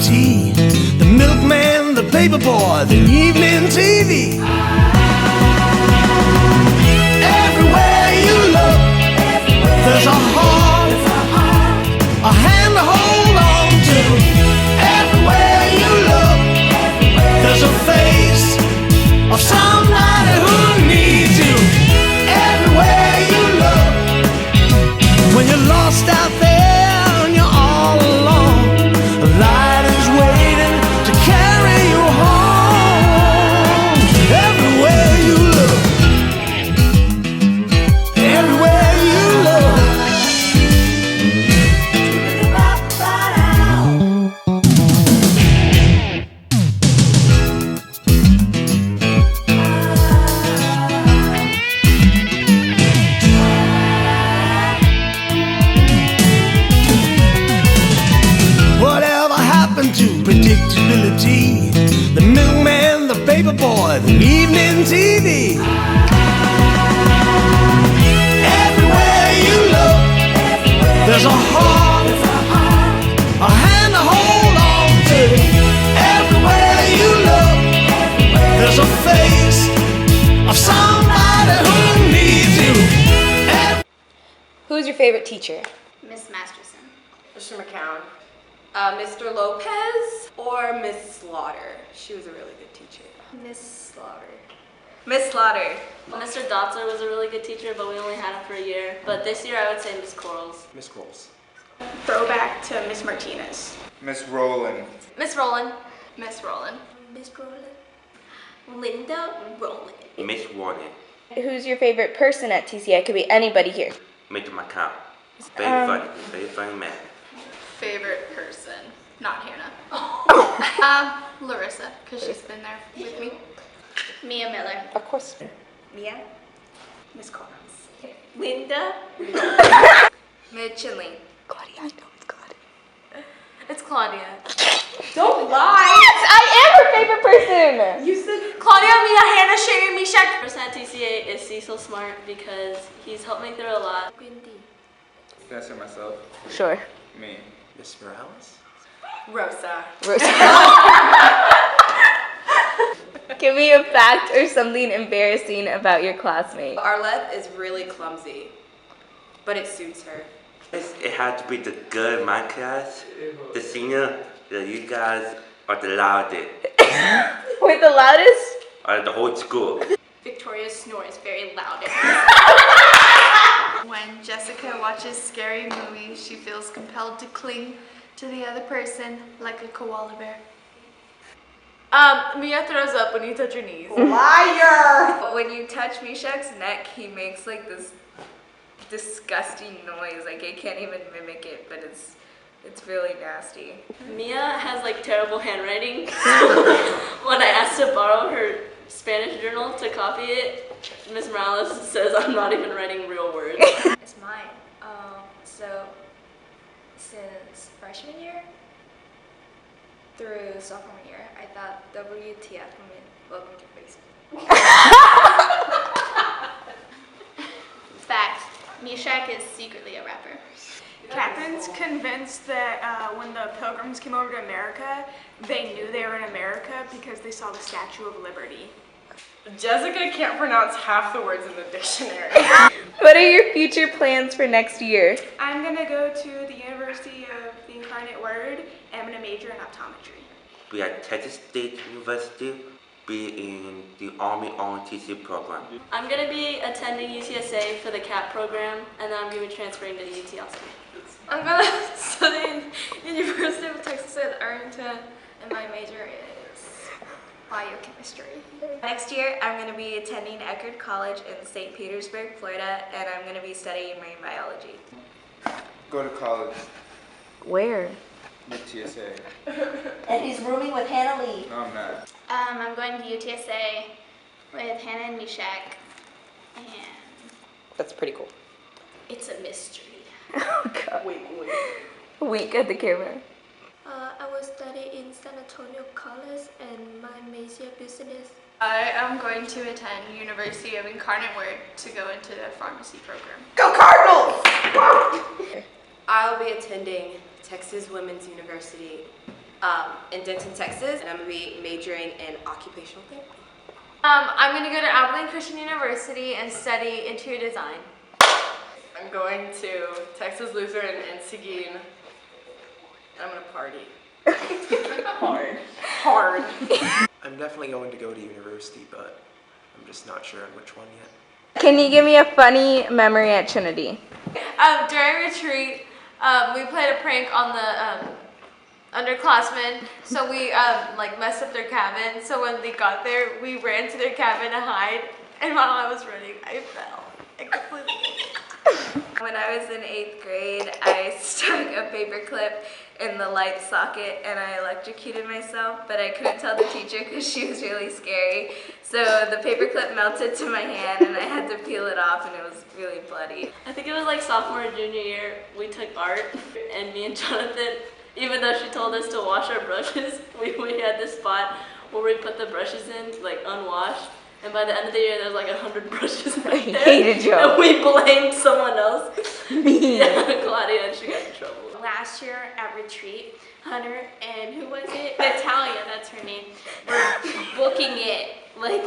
predictability. The milkman, the paperboy, the evening TV. Everywhere you look, there's a heart, a hand to hold on to. Everywhere you look, there's a face of somebody who needs you. Everywhere you look, when you're lost out there and you're all alone, a light is waiting to carry you home. Everywhere you look, everywhere you look. Whatever happened to predictability? The milkman, the paperboy, the evening TV. Everywhere you look, there's a heart, a hand to hold on to. Everywhere you look, there's a face of somebody who needs you. Who's your favorite teacher? Miss Masterson. Mr. McCown. Mr. Lopez or Miss Slaughter. She was a really good teacher. Miss Slaughter. Miss Slaughter. Mr. Dotzer was a really good teacher, but we only had him for a year. But this year I would say Miss Corals. Miss Coles. Throwback to Miss Martinez. Miss Rowland. Miss Rowland. Miss Rowland. Miss Rowland. Linda Rowland. Miss Warren, Who's your favorite person at TCI? Could be anybody here. Mr. McCown. Very funny man. Favorite person. Not Hannah. Larissa, because she's been there with me. Mia Miller. Of course. Mia. Miss Collins. Linda. Miss Chinley. Claudia, I know it's Claudia. It's Claudia. Don't lie! I am her favorite person! You said Claudia, Mia, Hannah, Sherry, Mishak. Person at TCA is Cecil Smart because he's helped me through a lot. Wendy. Can I say myself? Sure. Me. Miss Morales? Rosa. Give me a fact or something embarrassing about your classmate. Arlette is really clumsy, but it suits her. It had to be the good in my class. The senior, you guys are the loudest. With the loudest? Out of the whole school. Victoria's snore is very loud. When Jessica watches scary movies, she feels compelled to cling to the other person like a koala bear. Mia throws up when you touch her knees. Liar! When you touch Mishak's neck, he makes like this disgusting noise. Like I can't even mimic it, but it's really nasty. Mia has like terrible handwriting. When I asked to borrow her Spanish journal to copy it, Miss Morales says I'm not even writing real words. It's mine. So since freshman year through sophomore year, I thought WTF meant welcome to Facebook. Fact, Mishak is secretly a rapper. Catherine's convinced that when the Pilgrims came over to America, they knew they were in America because they saw the Statue of Liberty. Jessica can't pronounce half the words in the dictionary. What are your future plans for next year? I'm gonna go to the University of the Incarnate Word, and I'm gonna major in optometry. Be at Texas State University. Be in the Army ROTC program. I'm going to be attending UTSA for the CAP program, and then I'm going to be transferring to UT Austin. I'm gonna study in University of Texas at Arlington, and my major is biochemistry. Next year, I'm going to be attending Eckerd College in St. Petersburg, Florida, and I'm going to be studying marine biology. Go to college. Where? UTSA. And he's rooming with Hannah Lee. No, I'm not. I'm going to UTSA with Hannah and Mishak, and That's pretty cool. it's a mystery. Oh god. Wink at the camera. I will study in San Antonio College, and my major business. I am going to attend University of Incarnate Word to go into the pharmacy program. Go Cardinals! I'll be attending Texas Women's University in Denton, Texas, and I'm going to be majoring in occupational therapy. I'm going to go to Abilene Christian University and study interior design. I'm going to Texas Lutheran in Seguin, and I'm going to party. Hard. I'm definitely going to go to university, but I'm just not sure on which one yet. Can you give me a funny memory at Trinity? During retreat, we played a prank on the underclassmen. So we like messed up their cabin. So when they got there, we ran to their cabin to hide. And while I was running, I fell. I completely. When I was in 8th grade, I stuck a paper clip in the light socket and I electrocuted myself, but I couldn't tell the teacher because she was really scary. So the paper clip melted to my hand and I had to peel it off and it was really bloody. I think it was like sophomore or junior year, we took art, and me and Jonathan, even though she told us to wash our brushes, we had this spot where we put the brushes in, like unwashed. And by the end of the year, there was like 100 brushes right there. I hated you. And we blamed someone else. Yeah, Claudia, and she got in trouble. Last year at retreat, Hunter and who was it? Natalia, that's her name. We're booking it like.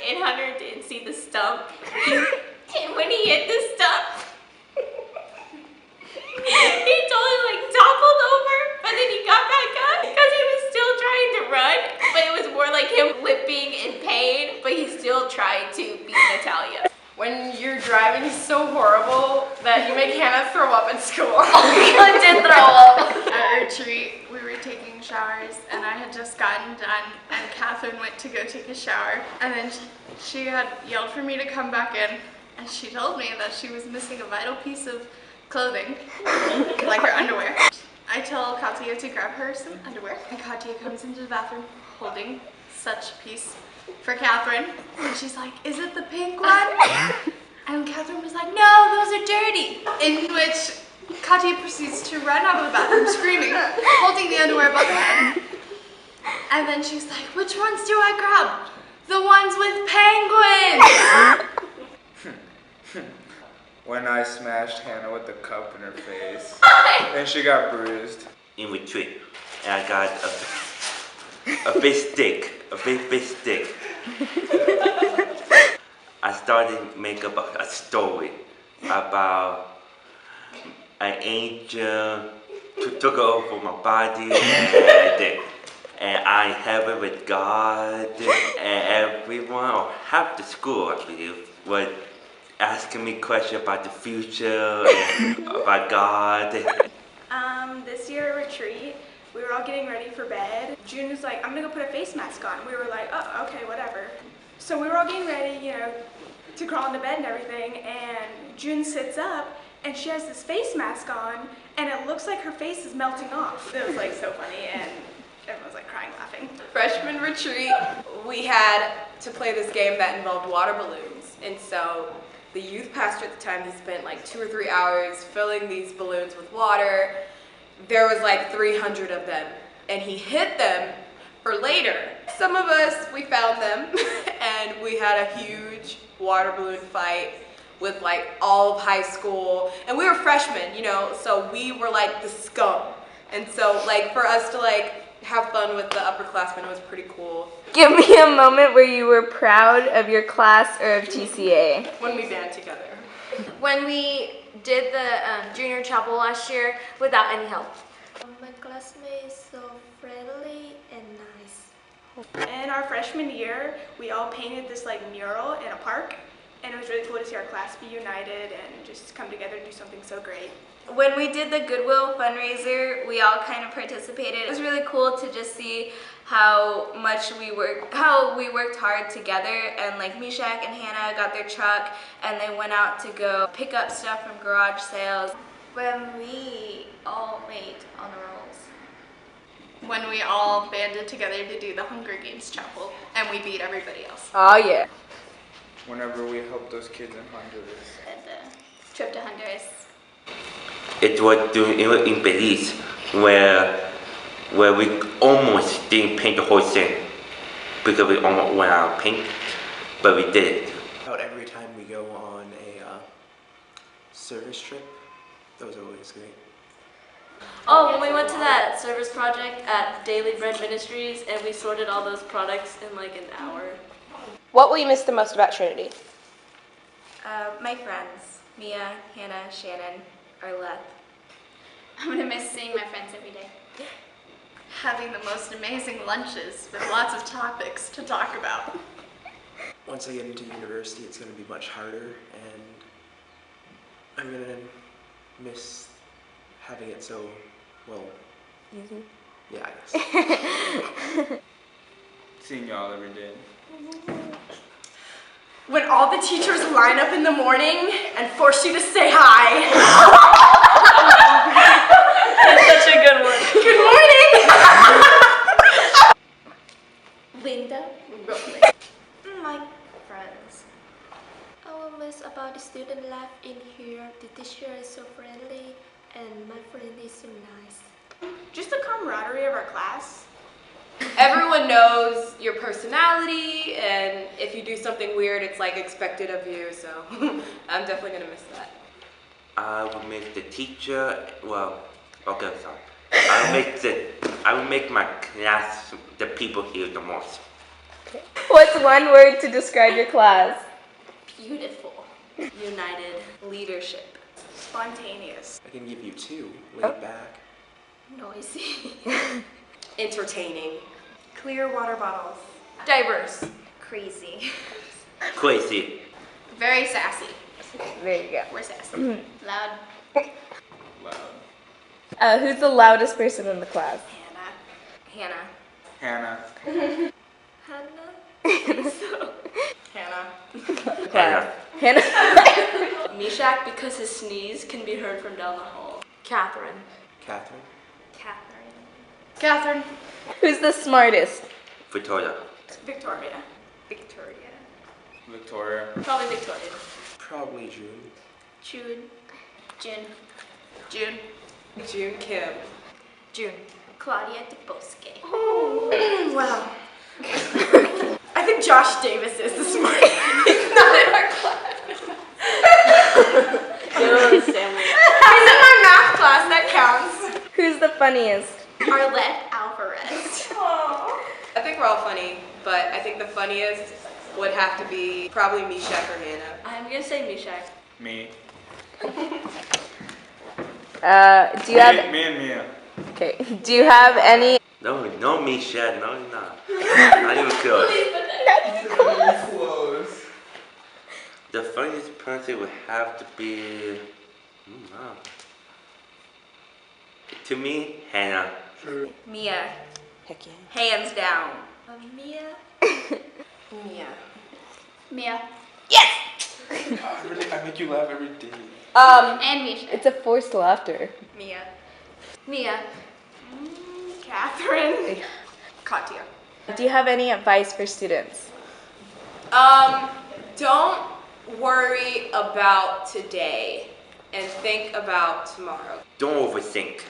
And Hunter didn't see the stump. And when he hit the stump, he totally like toppled over, but then he got back up because he was still trying to run, but it was more like him limping in pain, but he still tried to beat Natalia. When you're driving so horrible that you make Hannah throw up in school. I did throw up. At retreat, we were taking showers, and I had just gotten done, and Catherine went to go take a shower, and then she had yelled for me to come back in, and she told me that she was missing a vital piece of clothing, like her underwear. I tell Katia to grab her some underwear, and Katia comes into the bathroom holding such a piece for Catherine, and she's like, "Is it the pink one?" And Catherine was like, "No, those are dirty." In which Katia proceeds to run out of the bathroom screaming, holding the underwear above her head. And then she's like, "Which ones do I grab? The ones with penguins!" When I smashed Hannah with the cup in her face, and she got bruised. In retreat, and I got a big stick, a big stick. I started to make up a story about an angel who took over my body, and I have it with God, and everyone, or half the school, I believe, was asking me questions about the future, and about God. This year at retreat, we were all getting ready for bed. June was like, "I'm gonna go put a face mask on." We were like, "Oh, okay, whatever." So we were all getting ready, you know, to crawl into bed and everything, and June sits up, and she has this face mask on, and it looks like her face is melting off. It was like so funny, and everyone was like crying, laughing. Freshman retreat, we had to play this game that involved water balloons. And so the youth pastor at the time, he spent like 2 or 3 hours filling these balloons with water. There was like 300 of them, and he hid them for later. Some of us, we found them, and we had a huge water balloon fight with like all of high school. And we were freshmen, you know, so we were like the scum. And so like for us to like have fun with the upperclassmen was pretty cool. Give me a moment where you were proud of your class or of TCA. When we band together. When we did the junior chapel last year without any help. My classmate is so friendly and nice. In our freshman year, we all painted this like mural in a park, and it was really cool to see our class be united and just come together and do something so great. When we did the Goodwill fundraiser, we all kind of participated. It was really cool to just see how we worked hard together, and like Meshach and Hannah got their truck and they went out to go pick up stuff from garage sales. When we all made honor rolls. When we all banded together to do the Hunger Games chapel, and we beat everybody else. Oh yeah. Whenever we helped those kids in Honduras. At the trip to Honduras. It was in Belize, where we almost didn't paint the whole thing because we almost went out of paint, but we did it. About every time we go on a service trip, those are always great. Oh, when we went to that service project at Daily Bread Ministries and we sorted all those products in like an hour. What will you miss the most about Trinity? My friends, Mia, Hannah, Shannon, Arlette. I'm gonna miss seeing my friends every day. Having the most amazing lunches with lots of topics to talk about. Once I get into university, it's going to be much harder, and I'm going to miss having it so, well, Easy. yeah, I guess. Seeing y'all every day. When all the teachers line up in the morning and force you to say hi. That's such a good one. Good morning! Linda. My friends. I will miss about the student life in here. The teacher is so friendly and my friend is so nice. Just the camaraderie of our class. Everyone knows your personality, and if you do something weird, it's like expected of you, so I'm definitely gonna miss that. I will make the teacher. Well, okay, sorry. I will make my class, the people here the most. What's one word to describe your class? Beautiful. United. Leadership. Spontaneous. I can give you two, laid back. Noisy. Entertaining. Clear water bottles. Diverse. Crazy. Crazy. Very sassy. There you go. We're sassy. Loud. Loud. Who's the loudest person in the class? Hannah. Hannah. Hannah? Hannah. Hannah. Hannah. Meshach, because his sneeze can be heard from down the hall. Catherine. Catherine? Catherine. Who's the smartest? Victoria. Victoria. Victoria. Victoria. Probably Victoria. Probably June. June. June. June. June Kim. June. Claudia Dubosque. Wow. I think Josh Davis is the smartest. He's not in our class. He's in my math class, that counts. Who's the funniest? Arlette Alvarez. I think we're all funny, but I think the funniest would have to be probably Meshach or Hannah. I'm gonna say Meshach. Me. Do you have? Me and Mia. Okay. Do you have any? No, Meshach. No, you're not. Not even close. Close. The funniest person would have to be. Wow. To me, Hannah. Mia. Heck yeah. Hands down. Mia. Mia. Mia. I make you laugh every day. And Misha. It's a forced laughter. Mia. Mia. Catherine. Katya. Do you have any advice for students? Don't worry about today and think about tomorrow. Don't overthink.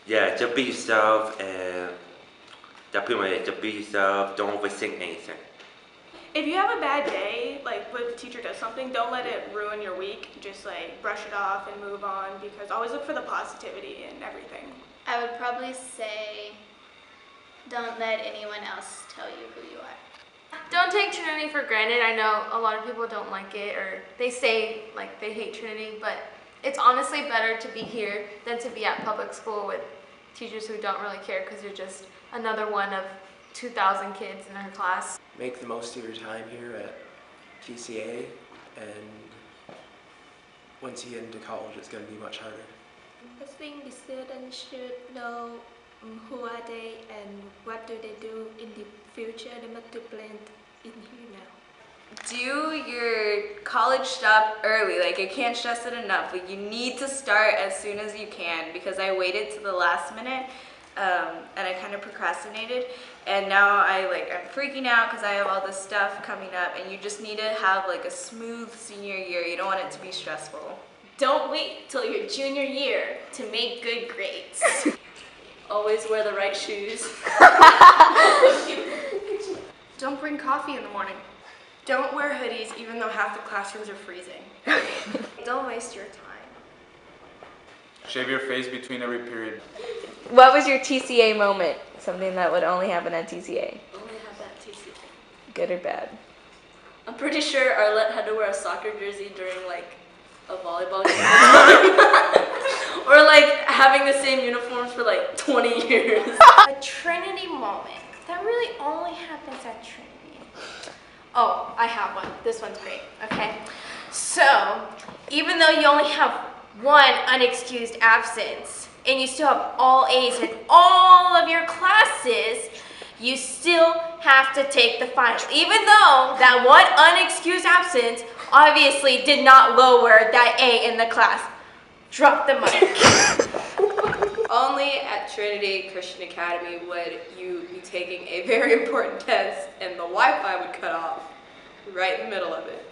Yeah, just be yourself, and that pretty much it. Just be yourself. Don't overthink anything. If you have a bad day, like when the teacher does something, don't let it ruin your week. Just like brush it off and move on, because always look for the positivity in everything. I would probably say, don't let anyone else tell you who you are. Don't take Trinity for granted. I know a lot of people don't like it, or they say like they hate Trinity, but it's honestly better to be here than to be at public school with teachers who don't really care, because you're just another one of 2,000 kids in her class. Make the most of your time here at TCA, and once you get into college, it's going to be much harder. I think the students should know who are they and what do they do in the future. They must to blend in here now. Do your college stuff early. Like, I can't stress it enough. Like, you need to start as soon as you can, because I waited to the last minute and I kind of procrastinated, and now I'm freaking out because I have all this stuff coming up, and you just need to have like a smooth senior year. You don't want it to be stressful. Don't wait till your junior year to make good grades. Always wear the right shoes. Don't bring coffee in the morning. Don't wear hoodies even though half the classrooms are freezing. Don't waste your time. Shave your face between every period. What was your TCA moment? Something that would only happen at TCA. Only have that TCA. Good or bad? I'm pretty sure Arlette had to wear a soccer jersey during like a volleyball game. Or like having the same uniforms for like 20 years. A Trinity moment. That really only happens at Trinity. Oh, I have one. This one's great, okay? So, even though you only have one unexcused absence, and you still have all A's in all of your classes, you still have to take the final. Even though that one unexcused absence obviously did not lower that A in the class. Drop the mic. Only at Trinity Christian Academy would you be taking a very important test and the Wi-Fi would cut off right in the middle of it.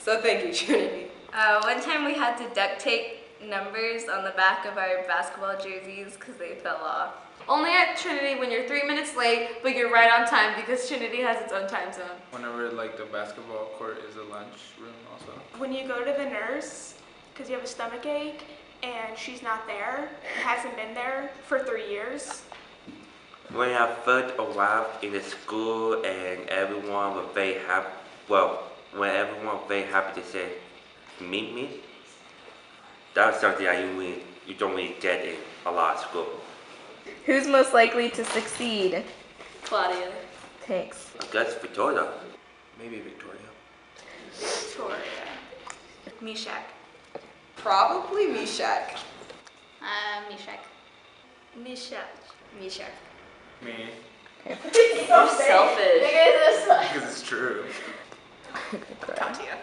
So thank you, Trinity. One time we had to duct tape numbers on the back of our basketball jerseys because they fell off. Only at Trinity when you're 3 minutes late, but you're right on time because Trinity has its own time zone. Whenever like the basketball court is a lunch room also. When you go to the nurse, because you have a stomach ache, and she's not there, hasn't been there for 3 years. When I first arrived in the school and everyone was very happy, when everyone was very happy to say, meet me, that's something you don't really get in a lot of school. Who's most likely to succeed? Claudia. Thanks. I guess Victoria. Maybe Victoria. Victoria. Meshach. Probably Meshach. Meshach. Meshach. Meshach. Me. Selfish. Because it's true. Katia.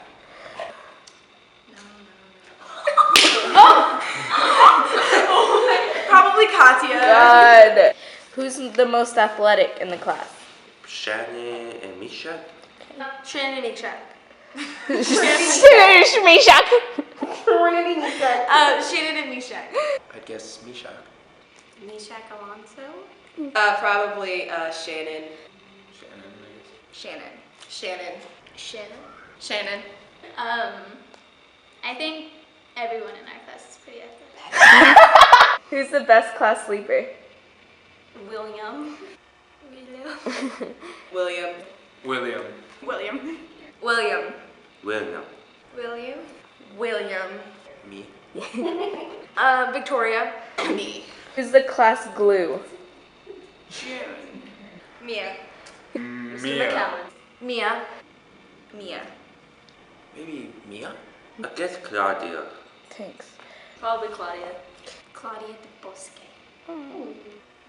Probably Katia. God. Who's the most athletic in the class? Shannon and Misha. Shannon and Meshach. Meshach. Shannon and Meshach. I'd guess Misha. Meshach Alonso. Probably Shannon. Shannon, I guess. Shannon. Shannon. Shannon. Shannon. I think everyone in our class is pretty athletic. Who's the best class sleeper? William. William. William. William. William. William. William. William. Me. Victoria. Me. Who's the class glue? June. Mia. Mia. Mia. Mia. Maybe Mia? I guess Claudia. Thanks. Probably Claudia. Claudia de Bosque.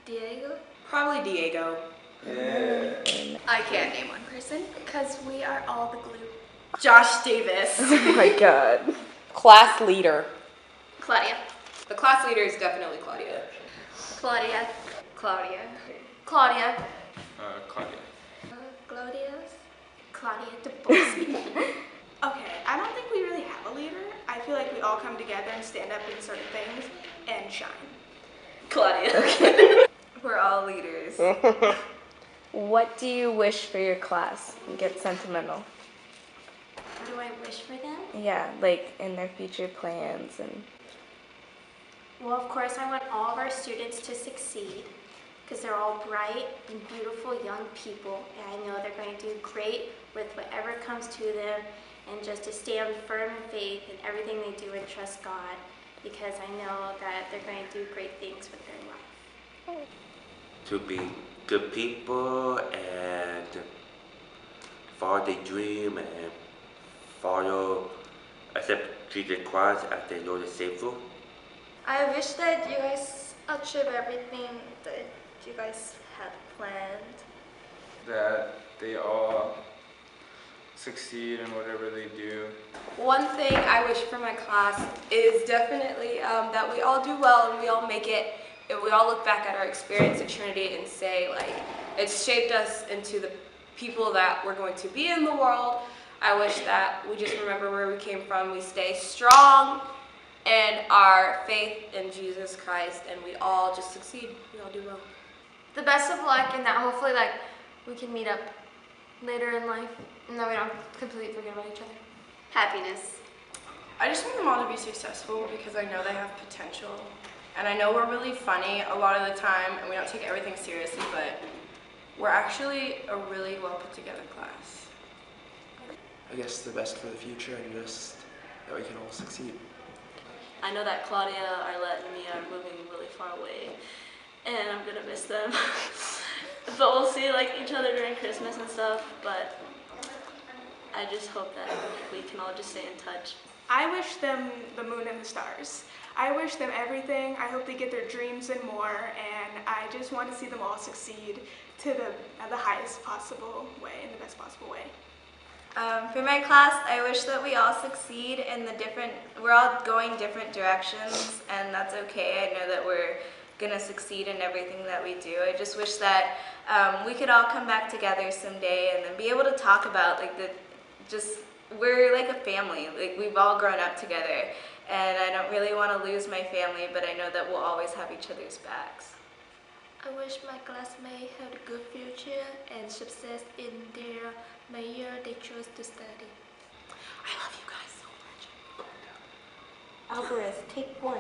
Diego. Probably Diego. I can't name one person because we are all the glue. Josh Davis. Oh my god. Class leader. Claudia. The class leader is definitely Claudia. Claudia. Claudia. Claudia. Claudia. Claudia. Claudia de Bosque. Okay, I don't think we really have a leader. I feel like we all come together and stand up in certain things and shine. Claudia. We're all leaders. What do you wish for your class? Get sentimental. What do I wish for them? Yeah, like in their future plans and. Well, of course, I want all of our students to succeed because they're all bright and beautiful young people, and I know they're going to do great with whatever comes to them, and just to stand firm in faith in everything they do and trust God, because I know that they're going to do great things with their life. To be good people and follow their dream and accept Jesus Christ as their Lord and Savior. I wish that you guys achieve everything that you guys had planned. That they all succeed in whatever they do. One thing I wish for my class is definitely that we all do well and we all make it. And we all look back at our experience at Trinity and say, like, it's shaped us into the people that we're going to be in the world. I wish that we just remember where we came from. We stay strong in our faith in Jesus Christ, and we all just succeed. We all do well. The best of luck, and that hopefully we can meet up later in life, and that we don't completely forget about each other. Happiness. I just want them all to be successful because I know they have potential And I know we're really funny a lot of the time and we don't take everything seriously, but we're actually a really well put together class. I guess the best for the future and just that we can all succeed. I know that Claudia, Arlette, and me are moving really far away, and I'm gonna miss them. But we'll see like each other during Christmas and stuff, but I just hope that we can all just stay in touch. I wish them the moon and the stars. I wish them everything. I hope they get their dreams and more, and I just want to see them all succeed to the highest possible way, in the best possible way. For my class, I wish that we all succeed in we're all going different directions, and that's okay. I know that we're gonna succeed in everything that we do. I just wish that we could all come back together someday and then be able to talk about we're like a family. Like we've all grown up together, and I don't really want to lose my family, but I know that we'll always have each other's backs. I wish my classmates had a good future and success in their major they chose to study. I love you guys so much. Alvarez, take 1.